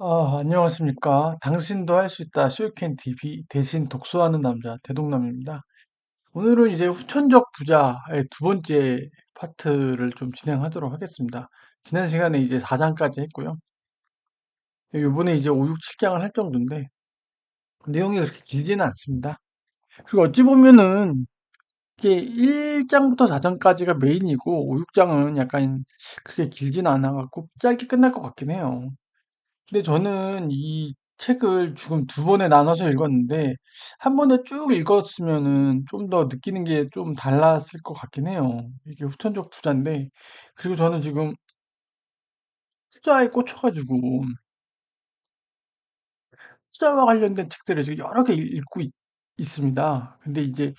안녕하십니까. 당신도 할 수 있다. 쇼캔 TV 대신 독서하는 남자 대동남입니다. 오늘은 이제 후천적 부자의 두 번째 파트를 좀 진행하도록 하겠습니다. 지난 시간에 이제 4장까지 했고요. 이번에 이제 5, 6, 7장을 할 정도인데 내용이 그렇게 길지는 않습니다. 그리고 어찌 보면은 이게 1장부터 4장까지가 메인이고 5, 6장은 약간 그렇게 길지는 않아갖고 짧게 끝날 것 같긴 해요. 근데 저는 이 책을 지금 두 번에 나눠서 읽었는데 한 번에 쭉 읽었으면은 좀 더 느끼는 게 좀 달랐을 것 같긴 해요. 이게 후천적 부자인데 그리고 저는 지금 투자에 꽂혀가지고 투자와 관련된 책들을 지금 여러 개 읽고 있습니다. 근데 이제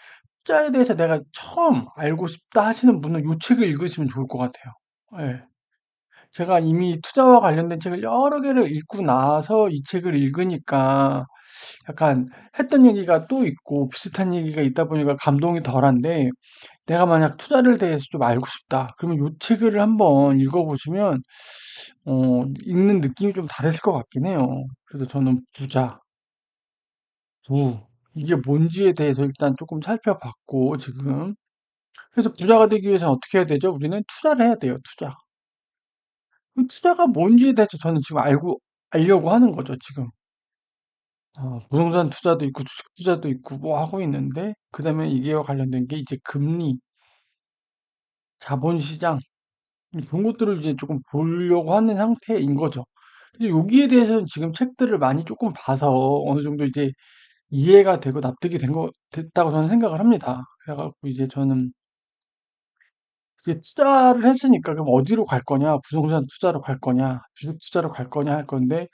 투자에 대해서 내가 처음 알고 싶다 하시는 분은 이 책을 읽으시면 좋을 것 같아요. 예. 제가 이미 투자와 관련된 책을 여러 개를 읽고 나서 이 책을 읽으니까 약간 했던 얘기가 또 있고 비슷한 얘기가 있다 보니까 감동이 덜한데 내가 만약 투자를 대해서 좀 알고 싶다. 그러면 요 책을 한번 읽어보시면 읽는 느낌이 좀 다르실 것 같긴 해요. 그래서 저는 부자, 부 이게 뭔지에 대해서 일단 조금 살펴봤고 지금 그래서 부자가 되기 위해서 어떻게 해야 되죠? 우리는 투자를 해야 돼요. 투자. 그 투자가 뭔지에 대해서 저는 지금 알려고 하는 거죠. 지금. 부동산 투자도 있고 주식 투자도 있고 뭐 하고 있는데 그다음에 이게와 관련된 게 이제 금리, 자본시장 그런 것들을 이제 조금 보려고 하는 상태인 거죠. 근데 여기에 대해서는 지금 책들을 많이 조금 봐서 어느 정도 이제 이해가 되고 납득이 됐다고 저는 생각을 합니다. 그래갖고 이제 저는 이제 투자를 했으니까 그럼 어디로 갈 거냐? 부동산 투자로 갈 거냐? 주식 투자로 갈 거냐 할 건데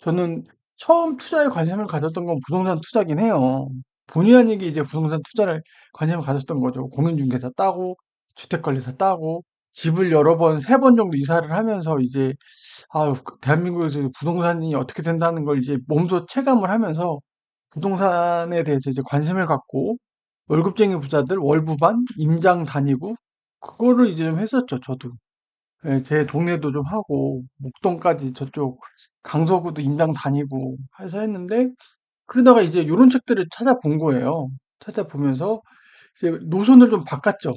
저는 처음 투자에 관심을 가졌던 건 부동산 투자긴 해요. 본의 아니게 이제 부동산 투자를 관심을 가졌던 거죠. 공인중개사 따고, 주택관리사 따고, 집을 여러 번, 세 번 정도 이사를 하면서 이제, 대한민국에서 부동산이 어떻게 된다는 걸 이제 몸소 체감을 하면서 부동산에 대해서 이제 관심을 갖고, 월급쟁이 부자들, 월부반, 임장 다니고, 그거를 이제 좀 했었죠, 저도. 예, 제 동네도 좀 하고, 목동까지 저쪽 강서구도 임장 다니고 해서 했는데, 그러다가 이제 요런 책들을 찾아본 거예요. 찾아보면서 이제 노선을 좀 바꿨죠.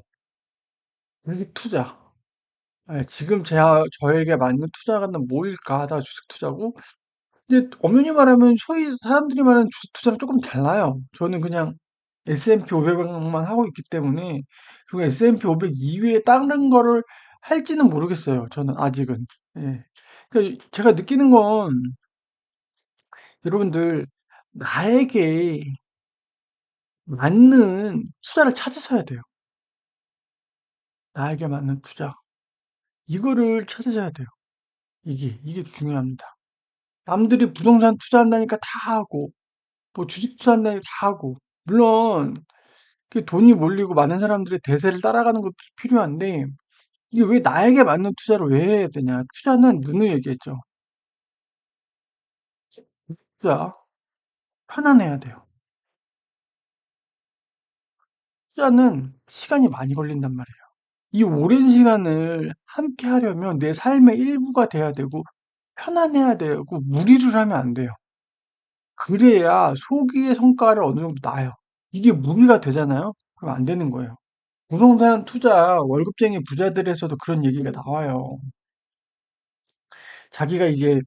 주식 투자. 예, 지금 저에게 맞는 투자는 뭐일까 하다가 주식 투자고, 이제 엄연히 말하면 소위 사람들이 말하는 주식 투자랑 조금 달라요. 저는 그냥 S&P 500만 하고 있기 때문에, 그리고 S&P 500 이외에 다른 거를 할지는 모르겠어요. 저는 아직은. 예. 그러니까 제가 느끼는 건 여러분들 나에게 맞는 투자를 찾으셔야 돼요. 나에게 맞는 투자. 이거를 찾으셔야 돼요. 이게 중요합니다. 남들이 부동산 투자한다니까 다 하고, 뭐 주식 투자한다니까 다 하고, 물론, 그 돈이 몰리고 많은 사람들의 대세를 따라가는 것도 필요한데, 이게 왜 나에게 맞는 투자를 왜 해야 되냐. 투자는 누누이 얘기했죠. 투자, 편안해야 돼요. 투자는 시간이 많이 걸린단 말이에요. 이 오랜 시간을 함께 하려면 내 삶의 일부가 돼야 되고, 편안해야 되고, 무리를 하면 안 돼요. 그래야 소기의 성과를 어느 정도 나요. 이게 무리가 되잖아요? 그럼 안 되는 거예요. 부동산 투자 월급쟁이 부자들에서도 그런 얘기가 나와요. 자기가 이제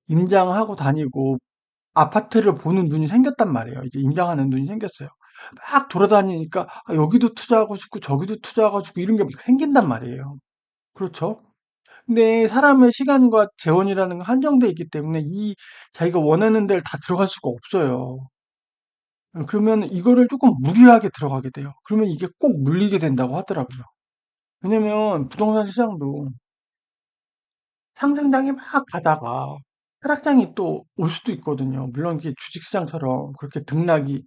임장하고 다니고 아파트를 보는 눈이 생겼단 말이에요. 이제 임장하는 눈이 생겼어요. 막 돌아다니니까 여기도 투자하고 싶고 저기도 투자하고 싶고 이런 게 막 생긴단 말이에요. 그렇죠? 근데 사람의 시간과 재원이라는 건 한정돼 있기 때문에 이 자기가 원하는 데를 다 들어갈 수가 없어요. 그러면 이거를 조금 무리하게 들어가게 돼요. 그러면 이게 꼭 물리게 된다고 하더라고요. 왜냐면 부동산 시장도 상승장이 막 가다가 하락장이 또 올 수도 있거든요. 물론 이게 주식시장처럼 그렇게 등락이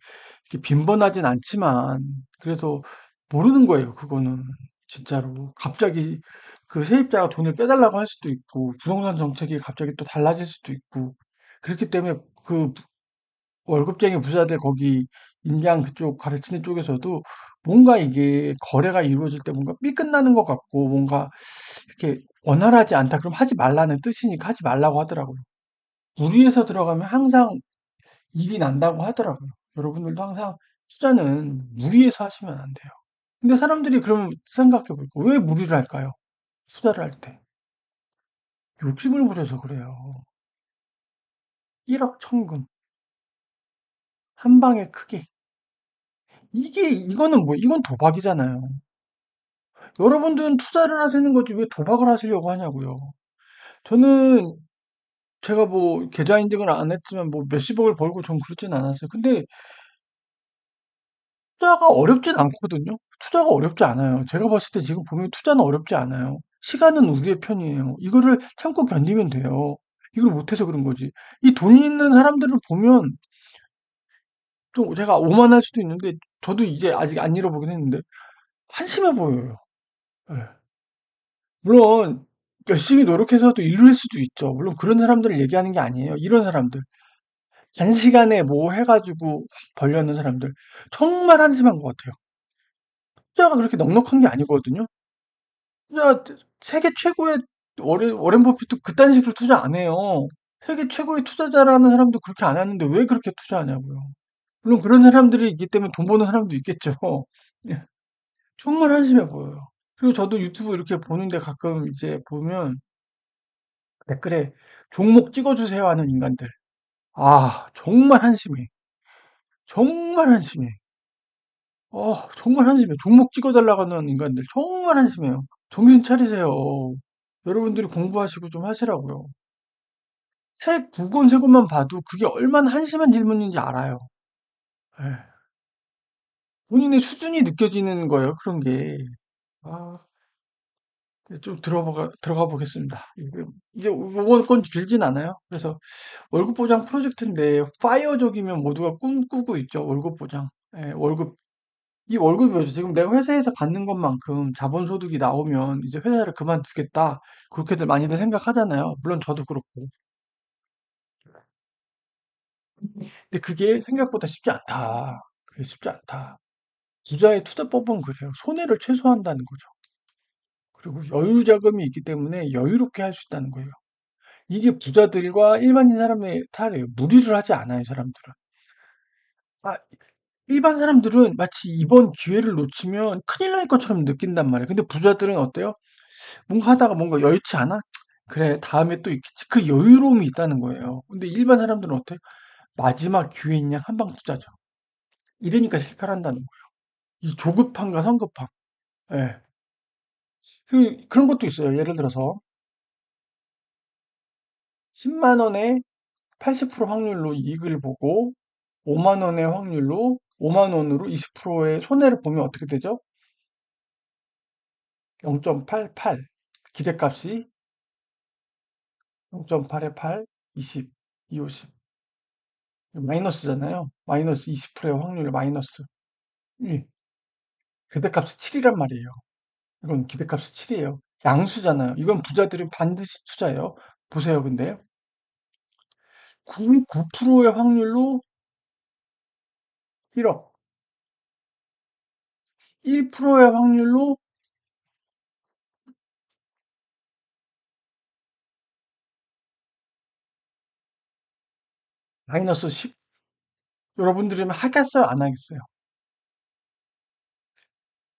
이렇게 빈번하진 않지만 그래서 모르는 거예요. 그거는 진짜로 갑자기 그 세입자가 돈을 빼달라고 할 수도 있고 부동산 정책이 갑자기 또 달라질 수도 있고 그렇기 때문에 그 월급쟁이 부자들 거기 임장 그쪽 가르치는 쪽에서도 뭔가 이게 거래가 이루어질 때 뭔가 삐끗나는 것 같고 뭔가 이렇게 원활하지 않다. 그럼 하지 말라는 뜻이니까 하지 말라고 하더라고요. 무리해서 들어가면 항상 일이 난다고 하더라고요. 여러분들도 항상 투자는 무리해서 하시면 안 돼요. 근데 사람들이 그러면 생각해 볼까? 왜 무리를 할까요? 투자를 할 때. 욕심을 부려서 그래요. 1억 천금. 한 방에 크게. 이거는 뭐, 이건 도박이잖아요. 여러분들은 투자를 하시는 거지 왜 도박을 하시려고 하냐고요. 저는 제가 뭐 계좌 인증을 안 했지만 뭐 몇십억을 벌고 전 그러진 않았어요. 근데 투자가 어렵진 않거든요. 투자가 어렵지 않아요. 제가 봤을 때 지금 보면 투자는 어렵지 않아요. 시간은 우리의 편이에요. 이거를 참고 견디면 돼요. 이걸 못해서 그런 거지. 이 돈 있는 사람들을 보면 좀 제가 오만할 수도 있는데 저도 이제 아직 안 잃어보긴 했는데 한심해 보여요. 예. 물론 열심히 노력해서도 이룰 수도 있죠. 물론 그런 사람들을 얘기하는 게 아니에요. 이런 사람들. 단시간에 뭐 해가지고 확 벌려는 사람들. 정말 한심한 것 같아요. 투자가 그렇게 넉넉한 게 아니거든요. 투자, 세계 최고의 워렌 버핏도 그딴 식으로 투자 안 해요. 세계 최고의 투자자라는 사람도 그렇게 안 하는데 왜 그렇게 투자하냐고요. 물론 그런 사람들이 있기 때문에 돈 버는 사람도 있겠죠. 예, 정말 한심해 보여요. 그리고 저도 유튜브 이렇게 보는데 가끔 이제 보면 댓글에 종목 찍어주세요 하는 인간들. 아, 정말 한심해. 정말 한심해. 정말 한심해. 종목 찍어달라고 하는 인간들. 정말 한심해요. 정신 차리세요. 여러분들이 공부하시고 좀 하시라고요. 책 두 권, 세 권만 봐도 그게 얼마나 한심한 질문인지 알아요. 예. 본인의 수준이 느껴지는 거예요, 그런 게. 아, 좀 들어가 보겠습니다. 이번 건 길진 않아요. 그래서 월급 보장 프로젝트인데, 파이어족이면 모두가 꿈꾸고 있죠, 월급 보장. 예, 이 월급이 뭐죠? 지금 내가 회사에서 받는 것만큼 자본소득이 나오면 이제 회사를 그만두겠다. 그렇게들 많이들 생각하잖아요. 물론 저도 그렇고. 근데 그게 생각보다 쉽지 않다. 그게 쉽지 않다. 부자의 투자법은 그래요. 손해를 최소화한다는 거죠. 그리고 여유 자금이 있기 때문에 여유롭게 할 수 있다는 거예요. 이게 부자들과 일반인 사람의 차이예요. 무리를 하지 않아요, 사람들은. 아, 일반 사람들은 마치 이번 기회를 놓치면 큰일 날 것처럼 느낀단 말이에요. 근데 부자들은 어때요? 뭔가 하다가 뭔가 여의치 않아? 그래, 다음에 또 있겠지. 그 여유로움이 있다는 거예요. 근데 일반 사람들은 어때요? 마지막 기회인 양 한방 투자죠. 이러니까 실패를 한다는 거예요. 이 조급함과 성급함. 예. 그런 것도 있어요. 예를 들어서 10만 원에 80% 확률로 이익을 보고 5만 원의 확률로 5만 원으로 20%의 손해를 보면 어떻게 되죠? 0.88. 기대값이 0.8에 8, 20, 250. 마이너스잖아요. 마이너스 20%의 확률 마이너스 1. 기대값이 7이란 말이에요. 이건 기대값이 7이에요. 양수잖아요. 이건 부자들이 반드시 투자해요. 보세요, 근데. 9%의 확률로 1억. 1%의 확률로 마이너스 10. 여러분들이면 하겠어요? 안 하겠어요?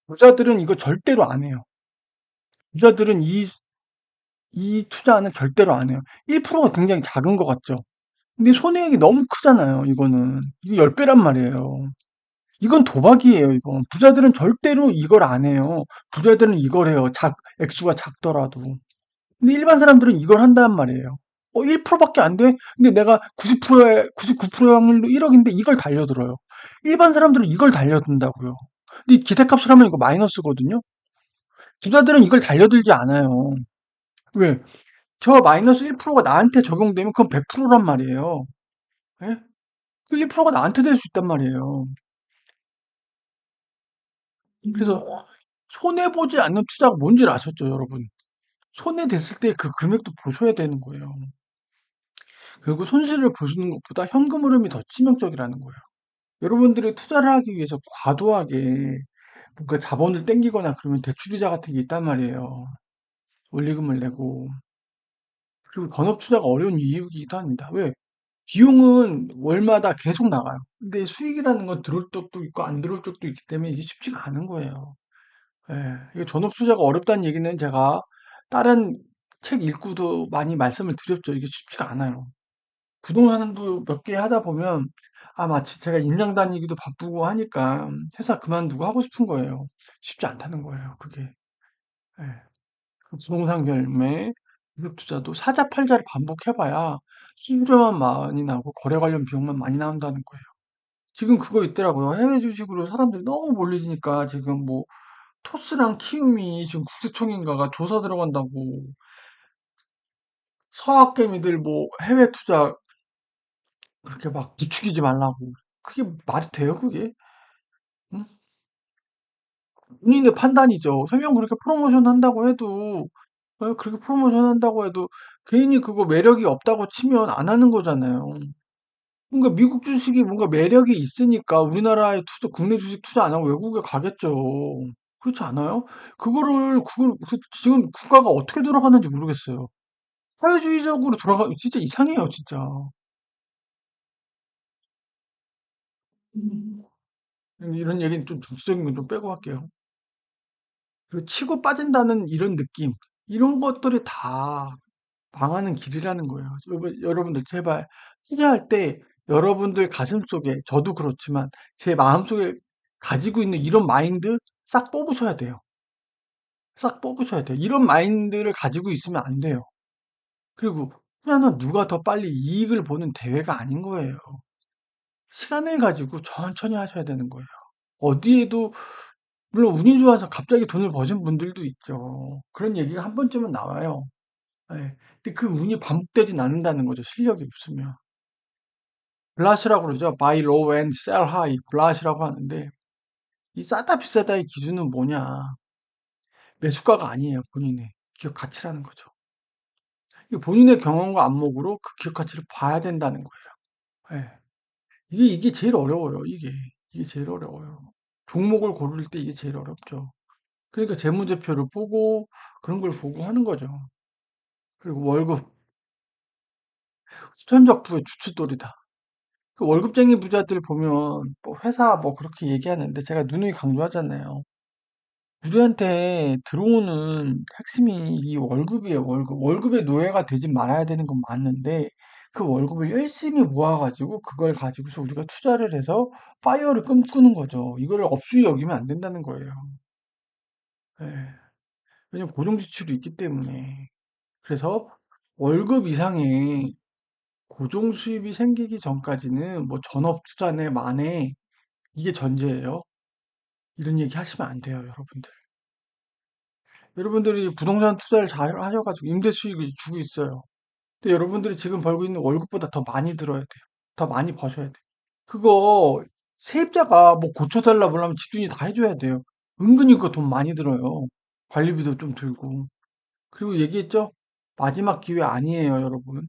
부자들은 이거 절대로 안 해요. 부자들은 이 투자는 절대로 안 해요. 1%가 굉장히 작은 것 같죠? 근데 손해액이 너무 크잖아요, 이거는. 이게 10배란 말이에요. 이건 도박이에요, 이건. 부자들은 절대로 이걸 안 해요. 부자들은 이걸 해요. 액수가 작더라도. 근데 일반 사람들은 이걸 한단 말이에요. 1%밖에 안 돼? 근데 내가 99%의 확률로 1억인데 이걸 달려들어요. 일반 사람들은 이걸 달려든다고요. 근데 기대값을 하면 이거 마이너스거든요? 부자들은 이걸 달려들지 않아요. 왜? 저 마이너스 1%가 나한테 적용되면 그건 100%란 말이에요. 예? 그 1%가 나한테 될 수 있단 말이에요. 그래서 손해보지 않는 투자가 뭔지 아셨죠, 여러분? 손해됐을 때 그 금액도 보셔야 되는 거예요. 그리고 손실을 보시는 것보다 현금 흐름이 더 치명적이라는 거예요. 여러분들이 투자를 하기 위해서 과도하게 뭔가 자본을 땡기거나 그러면 대출이자 같은 게 있단 말이에요. 원리금을 내고. 그리고 전업 투자가 어려운 이유이기도 합니다. 왜? 비용은 월마다 계속 나가요. 근데 수익이라는 건 들어올 적도 있고 안 들어올 적도 있기 때문에 이게 쉽지가 않은 거예요. 예. 이거 전업 투자가 어렵다는 얘기는 제가 다른 책 읽고도 많이 말씀을 드렸죠. 이게 쉽지가 않아요. 부동산도 몇 개 하다 보면 마치 제가 임장 다니기도 바쁘고 하니까 회사 그만두고 하고 싶은 거예요. 쉽지 않다는 거예요, 그게. 예. 그 부동산 경매, 기업 투자도 사자팔자를 반복해봐야 수수료만 많이 나고 거래 관련 비용만 많이 나온다는 거예요. 지금 그거 있더라고요. 해외 주식으로 사람들이 너무 몰리니까 지금 뭐 토스랑 키움이 지금 국세청인가가 조사 들어간다고 서학개미들 뭐 해외 투자 그렇게 막 부추기지 말라고. 그게 말이 돼요, 그게? 응? 본인의 판단이죠. 설령 그렇게 프로모션 한다고 해도, 그렇게 프로모션 한다고 해도, 개인이 그거 매력이 없다고 치면 안 하는 거잖아요. 뭔가 미국 주식이 뭔가 매력이 있으니까 우리나라에 투자, 국내 주식 투자 안 하고 외국에 가겠죠. 그렇지 않아요? 지금 국가가 어떻게 돌아가는지 모르겠어요. 사회주의적으로 돌아가, 진짜 이상해요, 진짜. 음. 이런 얘기는 좀 정치적인 건 좀 빼고 할게요. 그리고 치고 빠진다는 이런 느낌, 이런 것들이 다 망하는 길이라는 거예요. 여러분들 제발 투자할 때 여러분들 가슴 속에, 저도 그렇지만 제 마음 속에 가지고 있는 이런 마인드 싹 뽑으셔야 돼요. 싹 뽑으셔야 돼요. 이런 마인드를 가지고 있으면 안 돼요. 그리고 투자는 누가 더 빨리 이익을 보는 대회가 아닌 거예요. 시간을 가지고 천천히 하셔야 되는 거예요. 어디에도 물론 운이 좋아서 갑자기 돈을 버신 분들도 있죠. 그런 얘기가 한 번쯤은 나와요. 예. 근데 그 운이 반복되진 않는다는 거죠. 실력이 없으면. 블라시라고 그러죠. Buy low and sell high. 블라시라고 하는데 이 싸다 비싸다의 기준은 뭐냐? 매수가가 아니에요. 본인의 기업 가치라는 거죠. 이 본인의 경험과 안목으로 그 기업 가치를 봐야 된다는 거예요. 예. 이게 제일 어려워요. 이게 제일 어려워요. 종목을 고를 때 이게 제일 어렵죠. 그러니까 재무제표를 보고 그런 걸 보고 하는 거죠. 그리고 월급, 후천적 부의 주춧돌이다. 그 월급쟁이 부자들 보면 뭐 회사 뭐 그렇게 얘기하는데 제가 누누이 강조하잖아요. 우리한테 들어오는 핵심이 이 월급이에요, 월급. 월급의 노예가 되지 말아야 되는 건 맞는데 그 월급을 열심히 모아가지고 그걸 가지고서 우리가 투자를 해서 파이어를 꿈꾸는 거죠. 이거를 업수위 여기면 안 된다는 거예요. 예. 왜냐면 고정지출이 있기 때문에. 그래서 월급 이상의 고정 수입이 생기기 전까지는 뭐 전업 투자네 마네 이게 전제예요. 이런 얘기 하시면 안 돼요, 여러분들. 여러분들이 부동산 투자를 잘 하셔가지고 임대 수익을 주고 있어요. 근데 여러분들이 지금 벌고 있는 월급보다 더 많이 들어야 돼요. 더 많이 버셔야 돼요. 그거 세입자가 뭐 고쳐달라 그러면 집주인이 다 해줘야 돼요. 은근히 그거 돈 많이 들어요. 관리비도 좀 들고. 그리고 얘기했죠? 마지막 기회 아니에요, 여러분.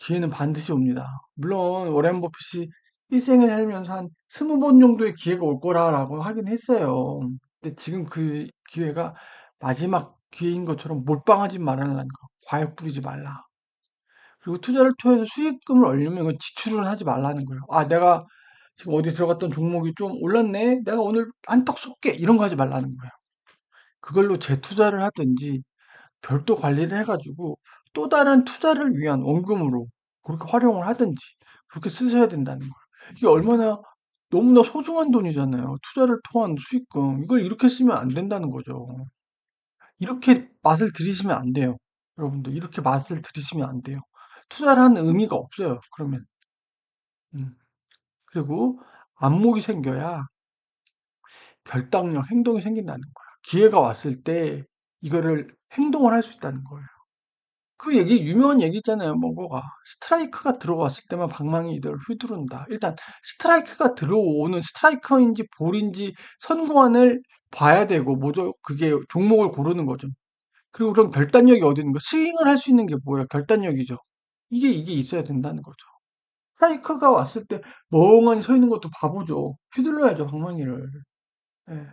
기회는 반드시 옵니다. 물론 워렌 버핏이 일생을 살면서 한 20번 정도의 기회가 올 거라라고 하긴 했어요. 근데 지금 그 기회가 마지막 기회인 것처럼 몰빵하지 말라는 거. 과욕 부리지 말라. 그리고 투자를 통해서 수익금을 얻으면 이건 지출을 하지 말라는 거예요. 내가 지금 어디 들어갔던 종목이 좀 올랐네. 내가 오늘 한턱 쏠게. 이런 거 하지 말라는 거예요. 그걸로 재투자를 하든지 별도 관리를 해가지고 또 다른 투자를 위한 원금으로 그렇게 활용을 하든지 그렇게 쓰셔야 된다는 거예요. 이게 얼마나 너무나 소중한 돈이잖아요. 투자를 통한 수익금. 이걸 이렇게 쓰면 안 된다는 거죠. 이렇게 맛을 들이시면 안 돼요. 여러분들, 이렇게 맛을 들이시면 안 돼요. 투자를 하는 의미가 없어요. 그러면. 음. 그리고 안목이 생겨야 결단력, 행동이 생긴다는 거야. 기회가 왔을 때 이거를 행동을 할 수 있다는 거예요. 그 얘기 유명한 얘기 있잖아요. 뭐가 스트라이크가 들어왔을 때만 방망이 이들 휘두른다. 일단 스트라이크가 들어오는 스트라이커인지 볼인지 선구안을 봐야 되고 뭐죠? 그게 종목을 고르는 거죠. 그리고 그럼 결단력이 어디 있는 거? 스윙을 할 수 있는 게 뭐예요? 결단력이죠. 이게 있어야 된다는 거죠. 스트라이크가 왔을 때 멍하니 서 있는 것도 바보죠. 휘둘러야죠, 방망이를. 예.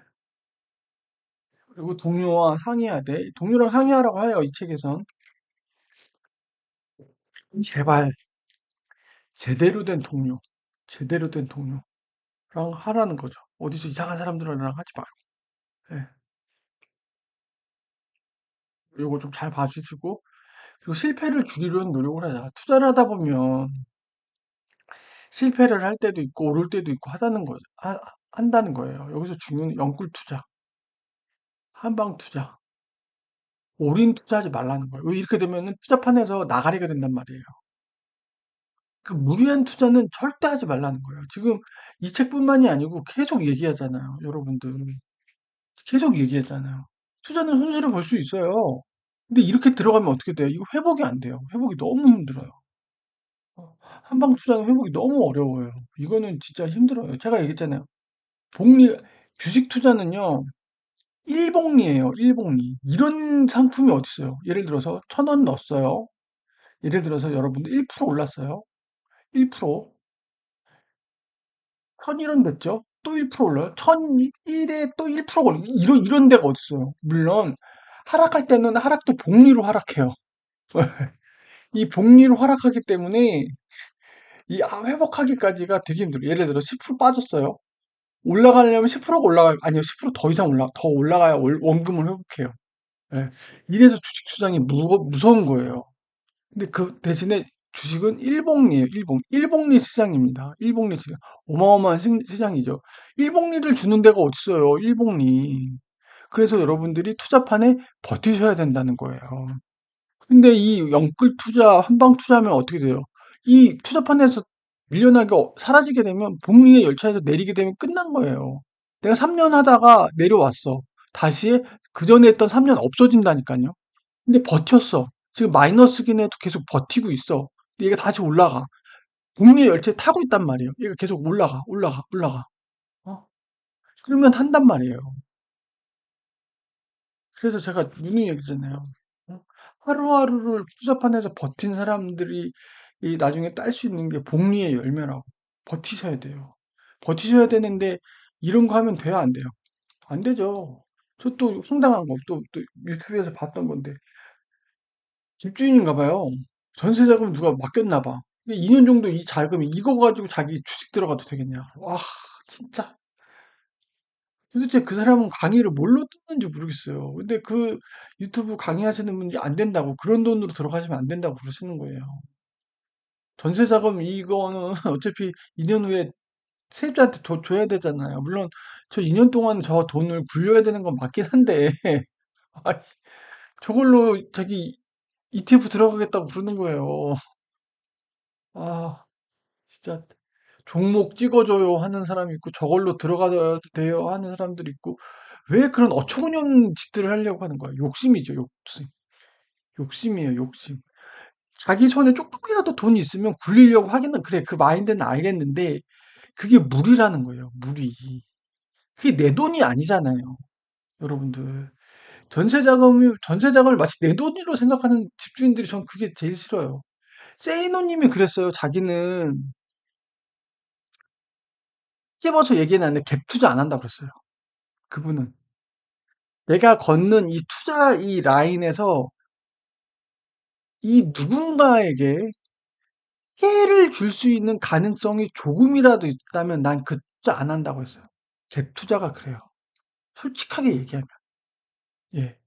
그리고 동료와 상의해야 돼. 동료랑 상의하라고 해요, 이 책에선. 제발 제대로 된 동료, 제대로 된 동료랑 하라는 거죠. 어디서 이상한 사람들이랑 하지 말고. 예. 요거 좀 잘 봐주시고, 그리고 실패를 줄이려는 노력을 하자. 투자를 하다 보면 실패를 할 때도 있고 오를 때도 있고 하다는 거, 한다는 거예요. 여기서 중요한 영꿀 투자, 한방 투자, 올인 투자하지 말라는 거예요. 왜 이렇게 되면은 투자판에서 나가리가 된단 말이에요. 그 무리한 투자는 절대 하지 말라는 거예요. 지금 이 책뿐만이 아니고 계속 얘기하잖아요. 여러분들. 계속 얘기하잖아요. 투자는 손실을 볼 수 있어요. 근데 이렇게 들어가면 어떻게 돼요? 이거 회복이 안 돼요. 회복이 너무 힘들어요. 한방 투자는 회복이 너무 어려워요. 이거는 진짜 힘들어요. 제가 얘기했잖아요. 복리, 주식 투자는요, 일복리예요, 일복리. 이런 상품이 어딨어요? 예를 들어서 1,000원 넣었어요. 예를 들어서 여러분들 1% 올랐어요. 1%. 1,001원 됐죠? 또 1% 올라요. 1,001에 또 1% 올라요. 이런 데가 어딨어요? 물론, 하락할 때는 하락도 복리로 하락해요. 이 복리로 하락하기 때문에 이 회복하기까지가 되게 힘들어요. 예를 들어 10% 빠졌어요. 올라가려면 10%가 아니요, 10%더 이상 더 올라가야 원금을 회복해요. 예. 이래서 주식 투자이 무서운 거예요. 근데 그 대신에 주식은 일복리예요, 일복. 일복리 시장입니다. 일복리 시장. 어마어마한 시장이죠. 일복리를 주는 데가 어딨어요, 일복리. 그래서 여러분들이 투자판에 버티셔야 된다는 거예요. 근데 이 영끌 투자, 한방 투자하면 어떻게 돼요? 이 투자판에서 밀려나게 사라지게 되면 복리의 열차에서 내리게 되면 끝난 거예요. 내가 3년 하다가 내려왔어. 다시 그 전에 했던 3년 없어진다니까요. 근데 버텼어. 지금 마이너스긴 해도 계속 버티고 있어. 근데 얘가 다시 올라가. 복리의 열차에 타고 있단 말이에요. 얘가 계속 올라가, 올라가, 올라가. 어? 그러면 한단 말이에요. 그래서 제가 누누이 얘기잖아요. 어? 하루하루를 투자판에서 버틴 사람들이 이 나중에 딸 수 있는 게 복리의 열매라고. 버티셔야 돼요. 버티셔야 되는데 이런 거 하면 돼요, 안 돼요? 안 되죠. 저 또 황당한 거, 또 유튜브에서 봤던 건데 집주인인가 봐요. 전세 자금 누가 맡겼나 봐. 2년 정도 이 자금 이거 가지고 자기 주식 들어가도 되겠냐. 와, 진짜. 도대체 그 사람은 강의를 뭘로 듣는지 모르겠어요. 근데 그 유튜브 강의하시는 분이 안 된다고, 그런 돈으로 들어가시면 안 된다고 그러시는 거예요. 전세 자금 이거는 어차피 2년 후에 세입자한테 줘야 되잖아요. 물론 저 2년 동안 저 돈을 굴려야 되는 건 맞긴 한데, 아, 저걸로 자기 ETF 들어가겠다고 그러는 거예요. 아, 진짜 종목 찍어줘요 하는 사람이 있고 저걸로 들어가도 돼요 하는 사람들이 있고 왜 그런 어처구니없는 짓들을 하려고 하는 거야? 욕심이죠, 욕심. 욕심이에요, 욕심. 자기 손에 조금이라도 돈이 있으면 굴리려고 하기는 그래. 그 마인드는 알겠는데 그게 무리라는 거예요, 무리. 그게 내 돈이 아니잖아요, 여러분들. 전세 자금을 마치 내 돈으로 생각하는 집주인들이 전 그게 제일 싫어요. 세이노님이 그랬어요. 자기는 찝어서 얘기는 갭 투자 안 한다고 그랬어요. 그분은. 내가 걷는 이 투자 이 라인에서 이 누군가에게 피해를 줄 수 있는 가능성이 조금이라도 있다면 난 그 투자 안 한다고 했어요. 갭 투자가 그래요. 솔직하게 얘기하면. 예.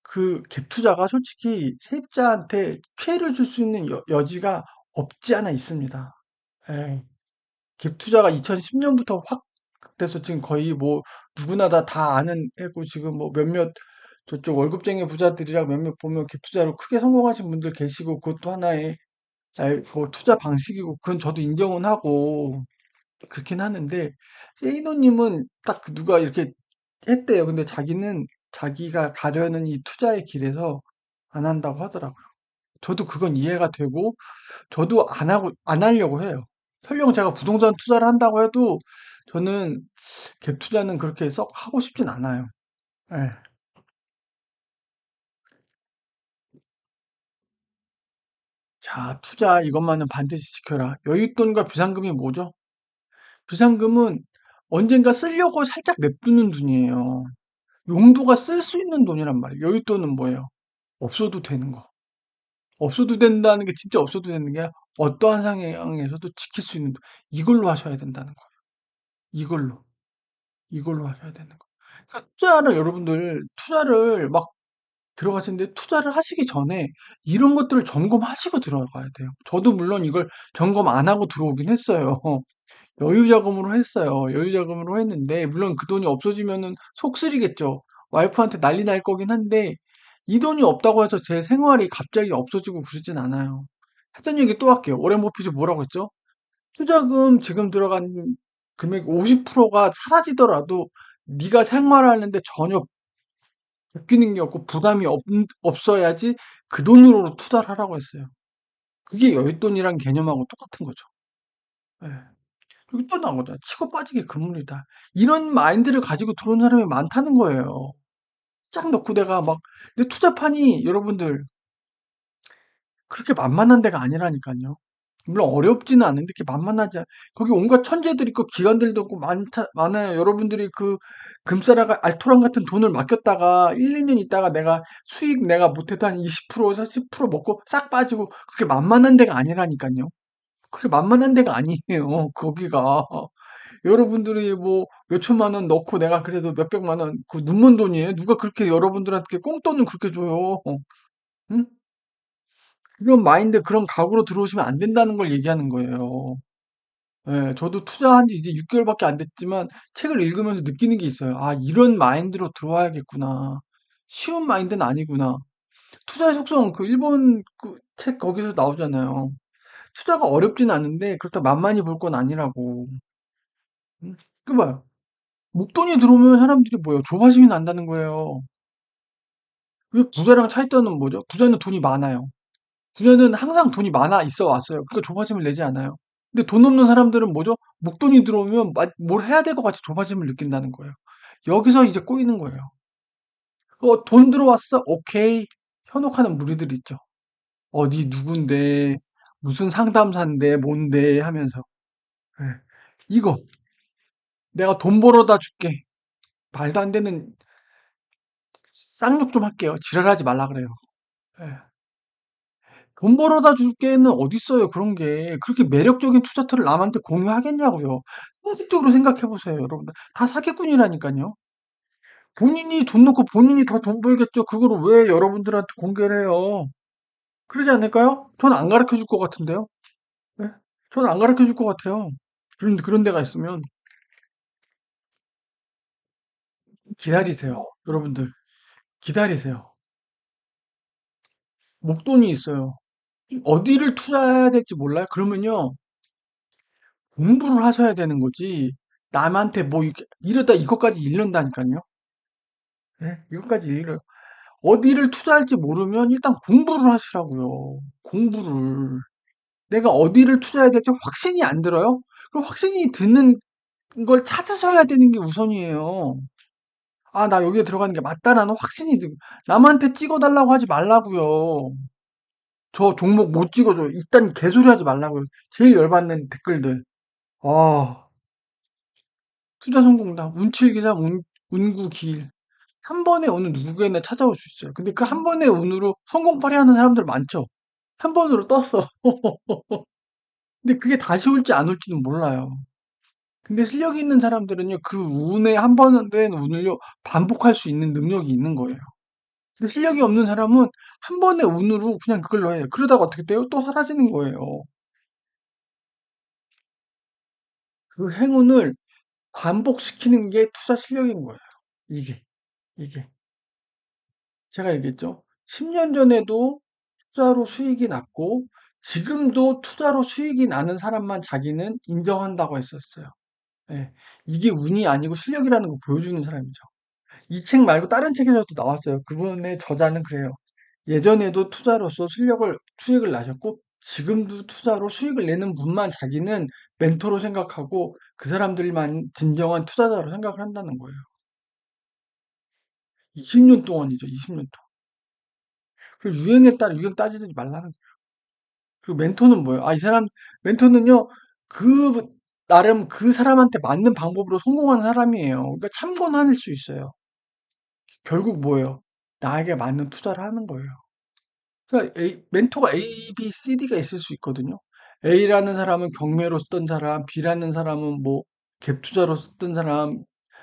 그 갭 투자가 솔직히 세입자한테 피해를 줄 수 있는 여지가 없지 않아 있습니다. 예. 갭 투자가 2010년부터 확 돼서 지금 거의 뭐 누구나 다 아는 애고 지금 뭐 몇몇 저쪽 월급쟁이 부자들이랑 몇몇 보면 갭 투자로 크게 성공하신 분들 계시고 그것도 하나의 뭐 투자 방식이고 그건 저도 인정은 하고 그렇긴 하는데 세이노님은 딱 누가 이렇게 했대요. 근데 자기는 자기가 가려는 이 투자의 길에서 안 한다고 하더라고요. 저도 그건 이해가 되고 저도 안 하려고 해요. 설령 제가 부동산 투자를 한다고 해도 저는 갭 투자는 그렇게 썩 하고 싶진 않아요. 예. 자, 투자 이것만은 반드시 지켜라. 여윳돈과 비상금이 뭐죠? 비상금은 언젠가 쓰려고 살짝 냅두는 돈이에요. 용도가 쓸 수 있는 돈이란 말이에요. 여윳돈은 뭐예요? 없어도 되는 거. 없어도 된다는 게 진짜 없어도 되는 게 어떠한 상황에서도 지킬 수 있는 이걸로 하셔야 된다는 거예요. 이걸로. 이걸로 하셔야 되는 거예요. 그러니까 투자를 여러분들 투자를 막 들어가시는데 투자를 하시기 전에 이런 것들을 점검하시고 들어가야 돼요. 저도 물론 이걸 점검 안 하고 들어오긴 했어요. 여유 자금으로 했어요. 여유 자금으로 했는데 물론 그 돈이 없어지면은 속 쓰리겠죠. 와이프한테 난리 날 거긴 한데 이 돈이 없다고 해서 제 생활이 갑자기 없어지고 그러진 않아요. 했던 얘기 또 할게요. 오렌 버핏이 뭐라고 했죠? 투자금 지금 들어간 금액 50%가 사라지더라도 네가 생활하는데 전혀 바뀌는 게 없고 부담이 없어야지 그 돈으로 투자를 하라고 했어요. 그게 여윳돈이란 개념하고 똑같은 거죠. 예. 여기 또 나오잖아. 치고 빠지기 금물이다. 이런 마인드를 가지고 들어온 사람이 많다는 거예요. 쫙 넣고 내가 막, 근데 투자판이 여러분들 그렇게 만만한 데가 아니라니까요. 물론 어렵지는 않은데 이렇게 만만하지 거기 온갖 천재들 있고 기관들도 있고 많아요. 여러분들이 그 금싸라가 알토란 같은 돈을 맡겼다가 1, 2년 있다가 내가 수익 내가 못해도 한 20%, 40% 먹고 싹 빠지고 그렇게 만만한 데가 아니라니까요. 그렇게 만만한 데가 아니에요. 거기가. 여러분들이 뭐 몇천만 원 넣고 내가 그래도 몇백만 원, 그 눈먼 돈이에요. 누가 그렇게 여러분들한테 꽁돈을 그렇게 줘요. 응? 그런 마인드, 그런 각오로 들어오시면 안 된다는 걸 얘기하는 거예요. 예, 저도 투자한 지 이제 6개월밖에 안 됐지만 책을 읽으면서 느끼는 게 있어요. 아, 이런 마인드로 들어와야겠구나. 쉬운 마인드는 아니구나. 투자의 속성, 그 일본 그 책 거기서 나오잖아요. 투자가 어렵진 않은데 그렇다고 만만히 볼 건 아니라고. 그 봐요. 목돈이 들어오면 사람들이 뭐예요? 조바심이 난다는 거예요. 왜 부자랑 차이점은 뭐죠? 부자는 돈이 많아요. 부자는 항상 돈이 많아 있어 왔어요. 그러니까 조바심을 내지 않아요. 근데 돈 없는 사람들은 뭐죠? 목돈이 들어오면 뭘 해야 될 것 같이 조바심을 느낀다는 거예요. 여기서 이제 꼬이는 거예요. 돈 들어왔어? 오케이. 현혹하는 무리들 있죠. 어디 누군데, 무슨 상담사인데, 뭔데 하면서. 예. 이거, 내가 돈 벌어다 줄게. 말도 안 되는 쌍욕 좀 할게요. 지랄하지 말라 그래요. 예. 돈 벌어다 줄 게는 어딨어요, 그런 게. 그렇게 매력적인 투자처를 남한테 공유하겠냐고요. 상식적으로 생각해 보세요, 여러분들. 다 사기꾼이라니까요. 본인이 돈 넣고 본인이 더 돈 벌겠죠. 그거를 왜 여러분들한테 공개를 해요? 그러지 않을까요? 전 안 가르쳐 줄 것 같은데요. 네? 저는 안 가르쳐 줄 것 같아요. 그런 데가 있으면. 기다리세요. 여러분들, 기다리세요. 목돈이 있어요. 어디를 투자해야 될지 몰라요? 그러면요, 공부를 하셔야 되는 거지. 남한테 뭐, 이러다 이것까지 잃는다니까요. 네? 이것까지 잃어요. 어디를 투자할지 모르면 일단 공부를 하시라고요. 공부를. 내가 어디를 투자해야 될지 확신이 안 들어요? 그 확신이 드는 걸 찾으셔야 되는 게 우선이에요. 아, 나 여기에 들어가는 게 맞다라는 확신이 들고, 남한테 찍어달라고 하지 말라고요. 저 종목 못 찍어줘. 일단 개소리 하지 말라고요. 제일 열받는 댓글들. 아, 투자 성공담, 운칠기삼, 운구기일. 한 번의 운은 누구에나 찾아올 수 있어요. 근데 그 한 번의 운으로 성공파리 하는 사람들 많죠? 한 번으로 떴어. 근데 그게 다시 올지 안 올지는 몰라요. 근데 실력이 있는 사람들은요, 그 운에 한 번 된 운을요, 반복할 수 있는 능력이 있는 거예요. 근데 실력이 없는 사람은 한 번의 운으로 그냥 그걸로 해요. 그러다가 어떻게 돼요? 또 사라지는 거예요. 그 행운을 반복시키는 게 투자 실력인 거예요. 이게, 이게. 제가 얘기했죠. 10년 전에도 투자로 수익이 났고, 지금도 투자로 수익이 나는 사람만 자기는 인정한다고 했었어요. 예. 이게 운이 아니고 실력이라는 거 보여주는 사람이죠. 이 책 말고 다른 책에서도 나왔어요. 그분의 저자는 그래요. 예전에도 투자로서 수익을 나셨고, 지금도 투자로 수익을 내는 분만 자기는 멘토로 생각하고, 그 사람들만 진정한 투자자로 생각을 한다는 거예요. 20년 동안이죠, 20년 동안. 그리고 유행에 따라 유행 따지지 말라는 거예요. 그리고 멘토는 뭐예요? 아, 이 사람, 멘토는요, 그, 나름 그 사람한테 맞는 방법으로 성공한 사람이에요. 그러니까 참고는 할 수 있어요. 결국 뭐예요? 나에게 맞는 투자를 하는 거예요. 그러니까 멘토가 A, B, C, D가 있을 수 있거든요. A라는 사람은 경매로 쓰던 사람, B라는 사람은 뭐 갭 투자로 쓰던 사람,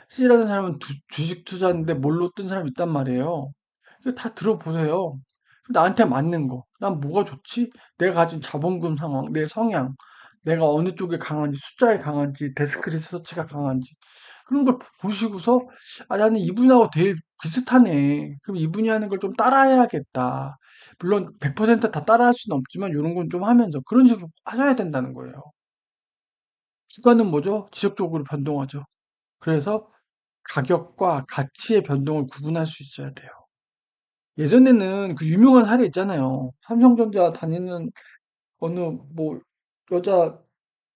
C라는 사람은 주식 투자인데 뭘로 뜬 사람이 있단 말이에요. 이거 다 들어보세요. 나한테 맞는 거. 난 뭐가 좋지? 내가 가진 자본금 상황, 내 성향, 내가 어느 쪽에 강한지, 숫자에 강한지, 데스크 리서치가 강한지. 그런 걸 보시고서, 아, 나는 이분하고 되게 비슷하네. 그럼 이분이 하는 걸 좀 따라해야겠다. 물론 100%다 따라할 수는 없지만 이런 건 좀 하면서 그런 식으로 하셔야 된다는 거예요. 주가는 뭐죠? 지속적으로 변동하죠. 그래서 가격과 가치의 변동을 구분할 수 있어야 돼요. 예전에는 그 유명한 사례 있잖아요. 삼성전자 다니는 어느 뭐 여자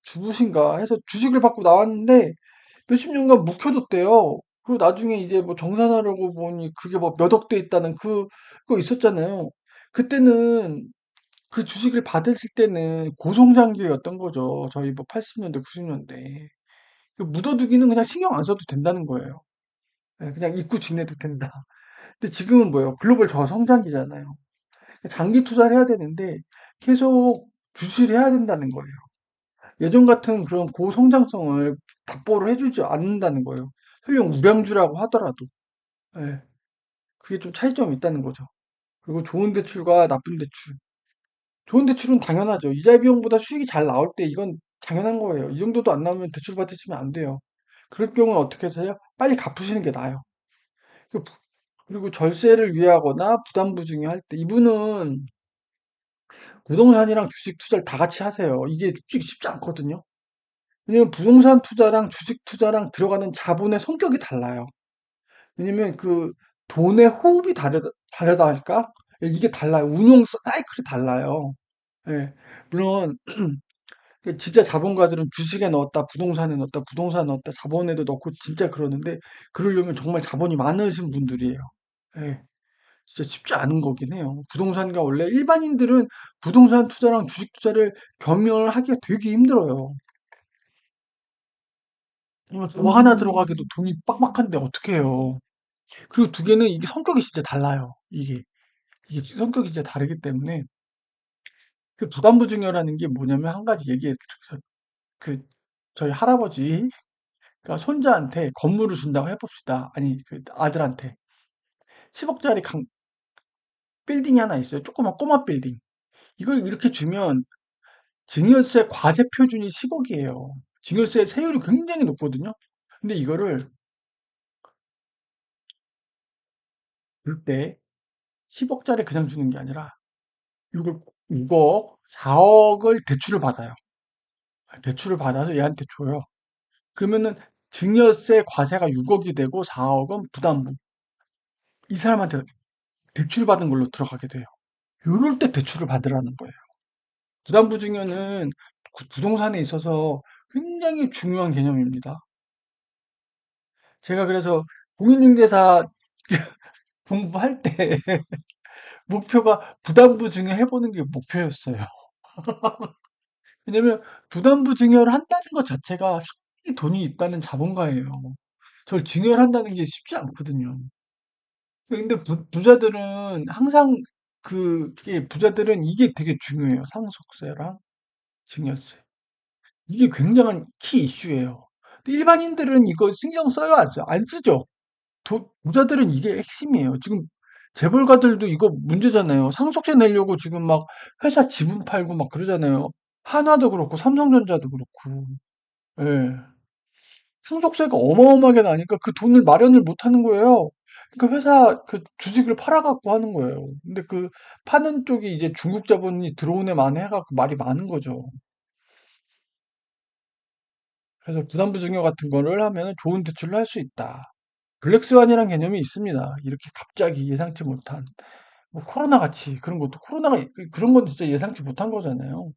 주부신가 해서 주식을 받고 나왔는데 몇십 년간 묵혀뒀대요. 그리고 나중에 이제 뭐 정산하려고 보니 그게 뭐 몇 억 돼 있다는 그거 있었잖아요. 그때는 그 주식을 받으실 때는 고성장기였던 거죠. 저희 뭐 80년대, 90년대. 묻어두기는 그냥 신경 안 써도 된다는 거예요. 예, 그냥 잊고 지내도 된다. 근데 지금은 뭐예요? 글로벌 저성장기잖아요. 장기 투자를 해야 되는데 계속 주시를 해야 된다는 거예요. 예전 같은 그런 고성장성을 답보를 해주지 않는다는 거예요. 설령 우량주라고 하더라도. 예, 그게 좀 차이점이 있다는 거죠. 그리고 좋은 대출과 나쁜 대출. 좋은 대출은 당연하죠. 이자 비용보다 수익이 잘 나올 때 이건 당연한 거예요. 이 정도도 안 나오면 대출 받으시면 안 돼요. 그럴 경우는 어떻게 하세요? 빨리 갚으시는 게 나아요. 그 그리고 절세를 위하거나 부담 부중이 할 때 이분은 부동산이랑 주식 투자를 다 같이 하세요. 이게 솔직히 쉽지 않거든요. 왜냐면 부동산 투자랑 주식 투자랑 들어가는 자본의 성격이 달라요. 왜냐면 그 돈의 호흡이 다르다 할까? 이게 달라요. 운용 사이클이 달라요. 예. 물론 진짜 자본가들은 주식에 넣었다, 부동산에 넣었다, 부동산에 넣었다, 자본에도 넣고 진짜 그러는데 그러려면 정말 자본이 많으신 분들이에요. 예. 진짜 쉽지 않은 거긴 해요. 부동산가 원래 일반인들은 부동산 투자랑 주식 투자를 겸용하기가 되게 힘들어요. 뭐 하나 들어가기도 돈이 빡빡한데 어떻게 해요? 그리고 두 개는 이게 성격이 진짜 달라요. 이게 성격이 진짜 다르기 때문에 그 부담부증여라는 게 뭐냐면 한 가지 얘기해 드려요. 그 저희 할아버지가 손자한테 건물을 준다고 해봅시다. 아니 그 아들한테 10억짜리 빌딩이 하나 있어요. 조그만 꼬마 빌딩. 이걸 이렇게 주면 증여세 과세 표준이 10억이에요. 증여세 세율이 굉장히 높거든요. 근데 이거를 줄 때 10억짜리 그냥 주는 게 아니라 이걸 6억, 4억을 대출을 받아요. 대출을 받아서 얘한테 줘요. 그러면은 증여세 과세가 6억이 되고 4억은 부담금. 이 사람한테 대출 받은 걸로 들어가게 돼요. 요럴 때 대출을 받으라는 거예요. 부담부증여는 부동산에 있어서 굉장히 중요한 개념입니다. 제가 그래서 공인중개사 공부할 때 목표가 부담부 증여 해보는 게 목표였어요. 왜냐면 부담부 증여를 한다는 것 자체가 상당히 돈이 있다는 자본가예요. 저를 증여를 한다는 게 쉽지 않거든요. 근데 부자들은 항상 부자들은 이게 되게 중요해요. 상속세랑 증여세. 이게 굉장한 키 이슈예요. 근데 일반인들은 이거 신경 써야 하죠. 안 쓰죠. 부자들은 이게 핵심이에요. 지금 재벌가들도 이거 문제잖아요. 상속세 내려고 지금 막 회사 지분 팔고 막 그러잖아요. 한화도 그렇고 삼성전자도 그렇고. 예. 상속세가 어마어마하게 나니까 그 돈을 마련을 못 하는 거예요. 그러니까 회사 그 주식을 팔아갖고 하는 거예요. 근데 그 파는 쪽이 이제 중국 자본이 들어오네 마네 해갖고 말이 많은 거죠. 그래서 부담부증여 같은 거를 하면 좋은 대출을 할 수 있다. 블랙스완이라는 개념이 있습니다. 이렇게 갑자기 예상치 못한. 뭐 코로나 같이 그런 것도 코로나가 그런 건 진짜 예상치 못한 거잖아요.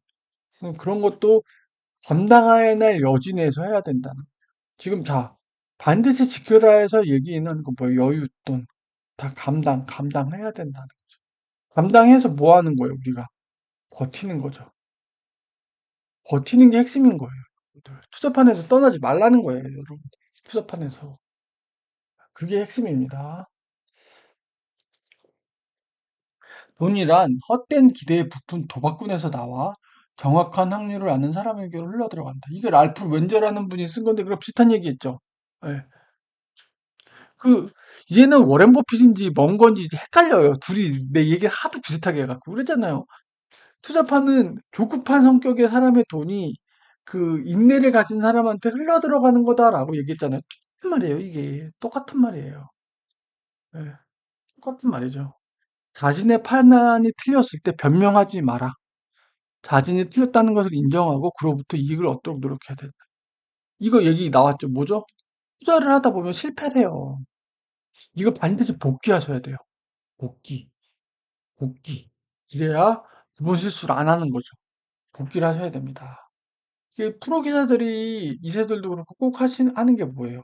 그런 것도 감당해낼 여지 내에서 해야 된다는. 지금 자 반드시 지켜라 해서 얘기는 거 뭐 여윳돈 다 감당해야 된다는. 감당해서 뭐 하는 거예요 우리가 버티는 거죠. 버티는 게 핵심인 거예요. 투자판에서 떠나지 말라는 거예요, 여러분. 투자판에서 그게 핵심입니다. 돈이란 헛된 기대에 부푼 도박꾼에서 나와 정확한 확률을 아는 사람에게로 흘러들어간다. 이게 랄프 웬저라는 분이 쓴 건데 그랑 비슷한 얘기했죠. 예. 그 얘는 워렌 버핏인지 뭔 건지 이제 헷갈려요. 둘이 내 얘기를 하도 비슷하게 해갖고 그랬잖아요. 투자파는 조급한 성격의 사람의 돈이 그 인내를 가진 사람한테 흘러들어가는 거다라고 얘기했잖아요. 똑같은 말이에요, 이게. 똑같은 말이에요. 예, 똑같은 말이죠. 자신의 판단이 틀렸을 때 변명하지 마라. 자신이 틀렸다는 것을 인정하고 그로부터 이익을 얻도록 노력해야 된다. 이거 얘기 나왔죠. 뭐죠? 투자를 하다 보면 실패를 해요. 이거 반드시 복귀하셔야 돼요. 복귀, 복귀. 이래야 두 번 실수를 안 하는 거죠. 복귀를 하셔야 됩니다. 이게 프로 기사들이 이세돌도 그렇고 꼭 하는 게 뭐예요?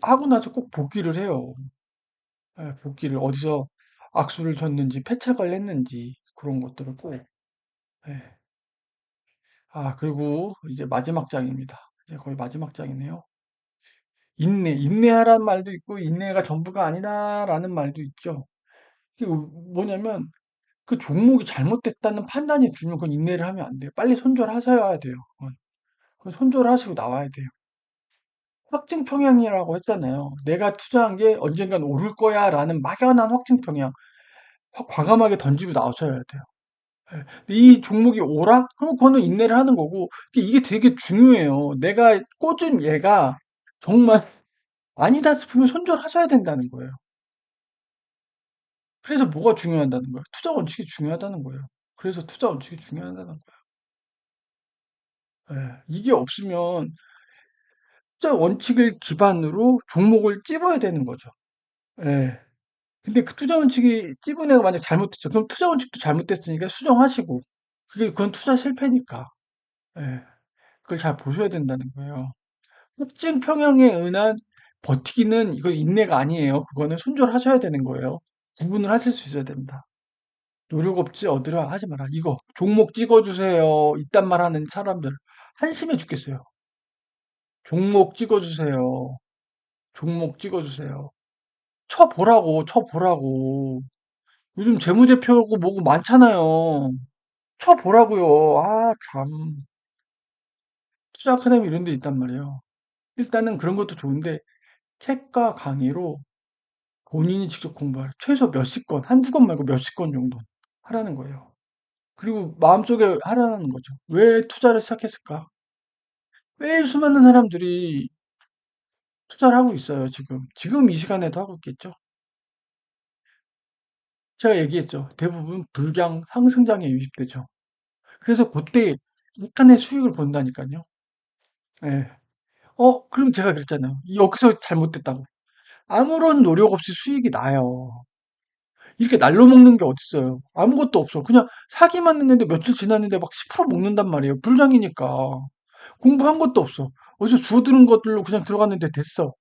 하고 나서 꼭 복귀를 해요. 예, 복귀를 어디서 악수를 줬는지 패착을 했는지 그런 것들을 꼭. 예. 아, 그리고 이제 마지막 장입니다. 이제 거의 마지막 장이네요. 인내하라는 말도 있고 인내가 전부가 아니다라는 말도 있죠. 이게 뭐냐면 그 종목이 잘못됐다는 판단이 들면 그건 인내를 하면 안 돼요. 빨리 손절하셔야 돼요. 그건 손절하시고 나와야 돼요. 확증 평양이라고 했잖아요. 내가 투자한 게 언젠간 오를 거야라는 막연한 확증 평양. 과감하게 던지고 나오셔야 돼요. 예. 근데 이 종목이 오라? 그럼 그거는 인내를 하는 거고 이게 되게 중요해요. 내가 꽂은 얘가 정말 아니다 싶으면 손절하셔야 된다는 거예요. 그래서 뭐가 중요하다는 거예요? 투자 원칙이 중요하다는 거예요. 그래서 투자 원칙이 중요하다는 거예요. 예. 이게 없으면 투자 원칙을 기반으로 종목을 찝어야 되는 거죠. 예. 근데 그 투자 원칙이 찝은 애가 만약 잘못됐죠. 그럼 투자 원칙도 잘못됐으니까 수정하시고. 그건 투자 실패니까. 예. 그걸 잘 보셔야 된다는 거예요. 확증 평형에 의한 버티기는 이거 인내가 아니에요. 그거는 손절하셔야 되는 거예요. 구분을 하실 수 있어야 됩니다. 노력 없지 얻으라 하지 마라. 이거 종목 찍어주세요. 이딴 말 하는 사람들 한심해 죽겠어요. 종목 찍어주세요. 종목 찍어주세요. 쳐보라고. 요즘 재무제표고 뭐고 많잖아요. 쳐보라고요. 아, 참. 투자 아카데미 이런 데 있단 말이에요. 일단은 그런 것도 좋은데 책과 강의로 본인이 직접 공부하라. 최소 몇십 권, 한두 권 말고 몇십 권 정도 하라는 거예요. 그리고 마음속에 하라는 거죠. 왜 투자를 시작했을까? 왜 수많은 사람들이 투자를 하고 있어요, 지금. 지금 이 시간에도 하고 있겠죠? 제가 얘기했죠. 대부분 불량 상승장에 유입되죠. 그래서 그때 약간의 수익을 본다니까요. 예. 그럼 제가 그랬잖아요. 여기서 잘못됐다고. 아무런 노력 없이 수익이 나요. 이렇게 날로 먹는 게 어딨어요. 아무것도 없어. 그냥 사기만 했는데 며칠 지났는데 막 10% 먹는단 말이에요. 불장이니까. 공부한 것도 없어. 어디서 주워드는 것들로 그냥 들어갔는데 됐어.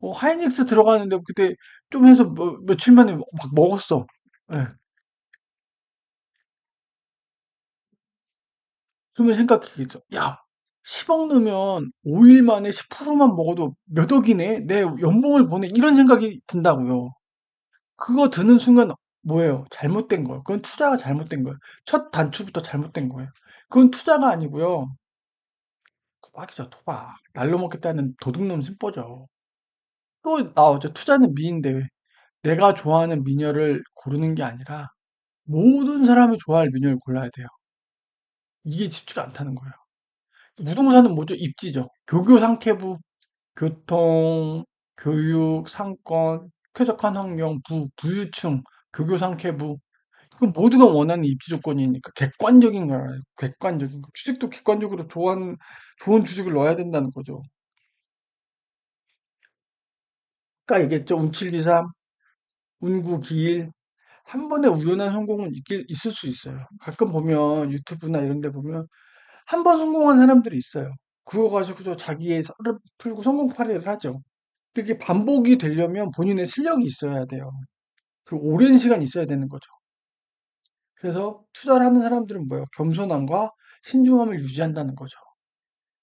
하이닉스 들어가는데 그때 좀 해서 며칠 만에 막 먹었어. 예. 그러면 생각했겠죠. 야, 10억 넣으면 5일 만에 10%만 먹어도 몇 억이네? 내 연봉을 보내. 이런 생각이 든다고요. 그거 드는 순간 뭐예요? 잘못된 거예요. 그건 투자가 잘못된 거예요. 첫 단추부터 잘못된 거예요. 그건 투자가 아니고요. 도박이죠, 도박. 날로 먹겠다는 도둑놈 심보죠. 또 나오죠. 투자는 미인데 내가 좋아하는 미녀를 고르는 게 아니라 모든 사람이 좋아할 미녀를 골라야 돼요. 이게 쉽지가 않다는 거예요. 부동산은 뭐죠? 입지죠. 교교 상태부, 교통, 교육, 상권, 쾌적한 환경, 부유층, 교교 상태부. 그건 모두가 원하는 입지 조건이니까 객관적인 거예요. 객관적인 거. 주식도 객관적으로 좋은 주식을 넣어야 된다는 거죠. 아까 얘기했죠. 운칠기삼, 운구기일. 한 번의 우연한 성공은 있을 수 있어요. 가끔 보면 유튜브나 이런 데 보면 한 번 성공한 사람들이 있어요. 그거 가지고서 자기의 썰을 풀고 성공 파리를 하죠. 근데 이게 반복이 되려면 본인의 실력이 있어야 돼요. 그리고 오랜 시간 있어야 되는 거죠. 그래서 투자를 하는 사람들은 뭐예요? 겸손함과 신중함을 유지한다는 거죠.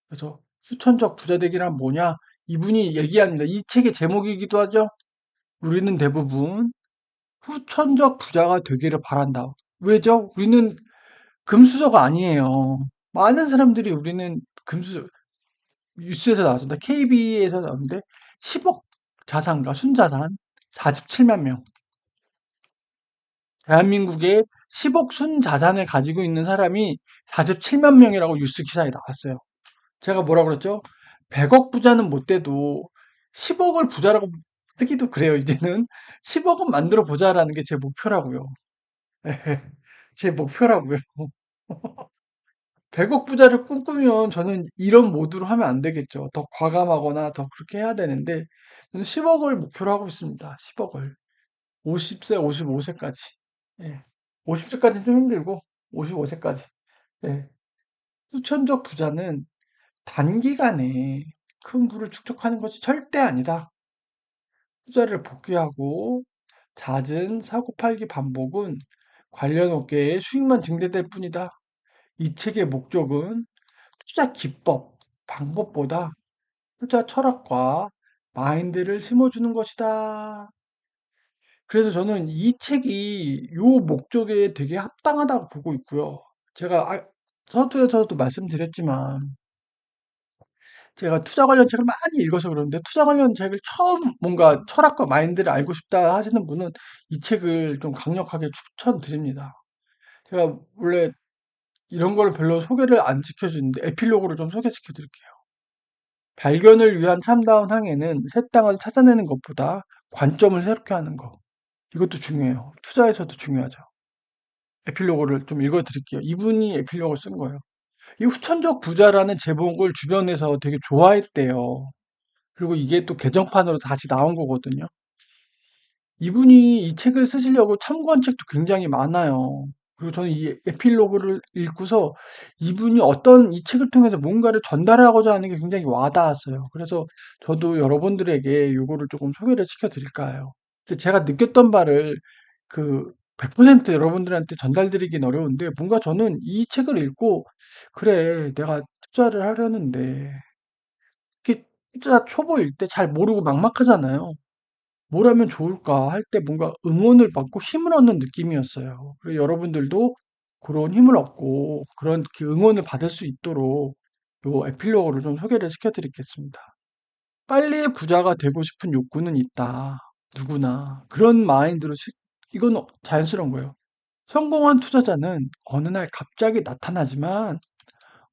그래서 후천적 부자 되기란 뭐냐? 이분이 얘기합니다. 이 책의 제목이기도 하죠. 우리는 대부분 후천적 부자가 되기를 바란다. 왜죠? 우리는 금수저가 아니에요. 많은 사람들이 우리는 금수저, 뉴스에서 나왔습니다. KB에서 나왔는데 10억 자산가, 순자산 47만 명. 대한민국에 10억 순자산을 가지고 있는 사람이 47만 명이라고 뉴스 기사에 나왔어요. 제가 뭐라 그랬죠? 100억 부자는 못 돼도 10억을 부자라고 하기도 그래요, 이제는. 10억은 만들어 보자라는 게 제 목표라고요. 제 목표라고요. 100억 부자를 꿈꾸면 저는 이런 모드로 하면 안 되겠죠. 더 과감하거나 더 그렇게 해야 되는데, 저는 10억을 목표로 하고 있습니다. 10억을. 50세, 55세까지. 예. 50세까지는 좀 힘들고, 55세까지. 예. 수천적 부자는 단기간에 큰 부를 축적하는 것이 절대 아니다. 투자를 복귀하고 잦은 사고팔기 반복은 관련 업계의 수익만 증대될 뿐이다. 이 책의 목적은 투자 기법, 방법보다 투자 철학과 마인드를 심어주는 것이다. 그래서 저는 이 책이 요 목적에 되게 합당하다고 보고 있고요. 제가 서두에서도 말씀드렸지만 제가 투자 관련 책을 많이 읽어서 그러는데 투자 관련 책을 처음 뭔가 철학과 마인드를 알고 싶다 하시는 분은 이 책을 좀 강력하게 추천드립니다. 제가 원래 이런 걸 별로 소개를 안 시켜주는데 에필로그를 좀 소개시켜 드릴게요. 발견을 위한 참다운 항해는 새 땅을 찾아내는 것보다 관점을 새롭게 하는 것. 이것도 중요해요. 투자에서도 중요하죠. 에필로그를 좀 읽어 드릴게요. 이분이 에필로그를 쓴 거예요. 이 후천적 부자라는 제목을 주변에서 되게 좋아했대요. 그리고 이게 또 개정판으로 다시 나온 거거든요. 이분이 이 책을 쓰시려고 참고한 책도 굉장히 많아요. 그리고 저는 이 에필로그를 읽고서 이분이 어떤 이 책을 통해서 뭔가를 전달하고자 하는 게 굉장히 와닿았어요. 그래서 저도 여러분들에게 요거를 조금 소개를 시켜드릴까 해요. 근데 제가 느꼈던 바를 그 100% 여러분들한테 전달드리긴 어려운데 뭔가 저는 이 책을 읽고 그래, 내가 투자를 하려는데 특히 투자 초보일 때 잘 모르고 막막하잖아요. 뭘 하면 좋을까 할 때 뭔가 응원을 받고 힘을 얻는 느낌이었어요. 그리고 여러분들도 그런 힘을 얻고 그런 그 응원을 받을 수 있도록 요 에필로그를 좀 소개를 시켜드리겠습니다. 빨리 부자가 되고 싶은 욕구는 있다. 누구나. 그런 마인드로, 이건 자연스러운 거예요. 성공한 투자자는 어느 날 갑자기 나타나지만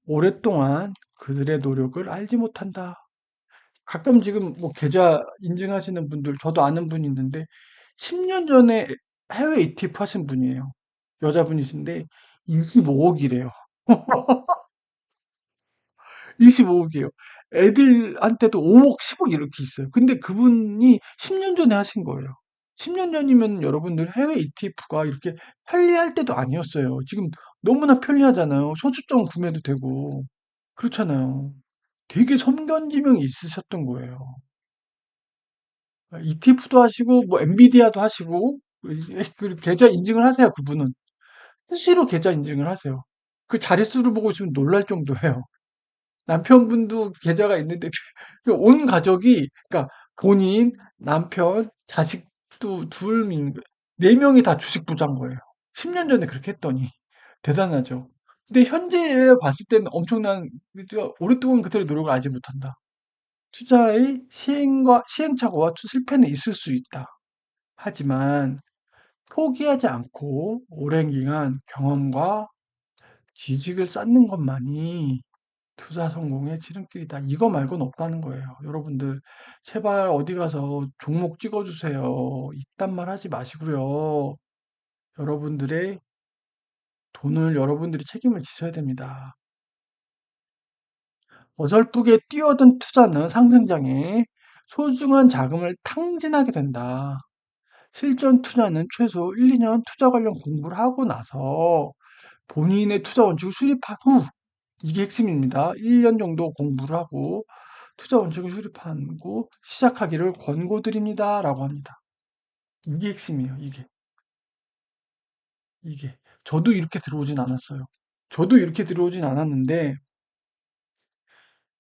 오랫동안 그들의 노력을 알지 못한다. 가끔 지금 뭐 계좌 인증하시는 분들, 저도 아는 분이 있는데, 10년 전에 해외 ETF 하신 분이에요. 여자분이신데, 25억이래요. 25억이에요. 애들한테도 5억, 10억 이렇게 있어요. 근데 그분이 10년 전에 하신 거예요. 10년 전이면 여러분들 해외 ETF가 이렇게 편리할 때도 아니었어요. 지금 너무나 편리하잖아요. 소주점 구매도 되고. 그렇잖아요. 되게 선견지명이 있으셨던 거예요. ETF도 하시고 뭐 엔비디아도 하시고 그 계좌 인증을 하세요. 그분은 수시로 계좌 인증을 하세요. 그 자릿수를 보고 있으면 놀랄 정도예요. 남편분도 계좌가 있는데 온 가족이 그러니까 본인, 남편, 자식도 네 명이 다 주식 부자인 거예요. 10년 전에 그렇게 했더니 대단하죠. 근데 현재 봤을 때는 엄청난 오랫동안 그들의 노력을 알지 못한다. 투자의 시행착오와 실패는 있을 수 있다. 하지만 포기하지 않고 오랜 기간 경험과 지식을 쌓는 것만이 투자 성공의 지름길이다. 이거 말고는 없다는 거예요. 여러분들, 제발 어디 가서 종목 찍어주세요. 이딴 말 하지 마시고요. 여러분들의 돈을 여러분들이 책임을 지셔야 됩니다. 어설프게 뛰어든 투자는 상승장에 소중한 자금을 탕진하게 된다. 실전 투자는 최소 1, 2년 투자 관련 공부를 하고 나서 본인의 투자 원칙을 수립한 후, 이게 핵심입니다. 1년 정도 공부를 하고 투자 원칙을 수립하고 시작하기를 권고드립니다. 라고 합니다. 이게 핵심이에요. 이게. 저도 이렇게 들어오진 않았어요. 저도 이렇게 들어오진 않았는데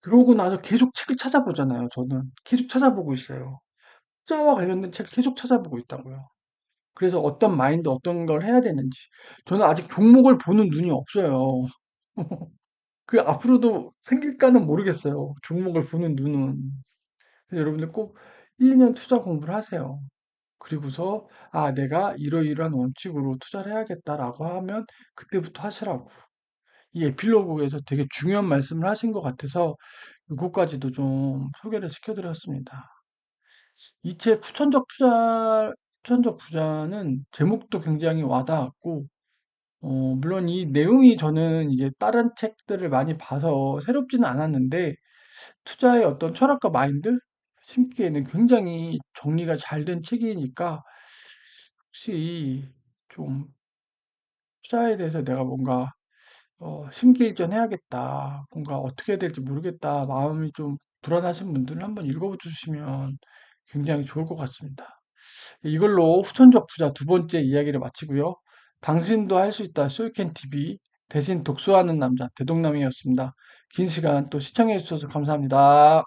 들어오고 나서 계속 책을 찾아보잖아요. 저는 계속 찾아보고 있어요. 투자와 관련된 책을 계속 찾아보고 있다고요. 그래서 어떤 마인드, 어떤 걸 해야 되는지. 저는 아직 종목을 보는 눈이 없어요. 그 앞으로도 생길까는 모르겠어요. 종목을 보는 눈은. 그래서 여러분들 꼭 1, 2년 투자 공부를 하세요. 그리고서, 아, 내가 이러이러한 원칙으로 투자를 해야겠다라고 하면 그때부터 하시라고. 이 에필로그에서 되게 중요한 말씀을 하신 것 같아서 이것까지도 좀 소개를 시켜드렸습니다. 이 책 후천적 부자는 제목도 굉장히 와닿았고, 물론 이 내용이 저는 이제 다른 책들을 많이 봐서 새롭지는 않았는데, 투자의 어떤 철학과 마인드? 심기에는 굉장히 정리가 잘 된 책이니까, 혹시 좀 투자에 대해서 내가 뭔가 심기일전해야겠다. 뭔가 어떻게 해야 될지 모르겠다. 마음이 좀 불안하신 분들은 한번 읽어주시면 굉장히 좋을 것 같습니다. 이걸로 후천적 부자 두 번째 이야기를 마치고요. 당신도 할 수 있다. 쇼이캔 TV 대신 독서하는 남자 대동남이었습니다. 긴 시간 또 시청해 주셔서 감사합니다.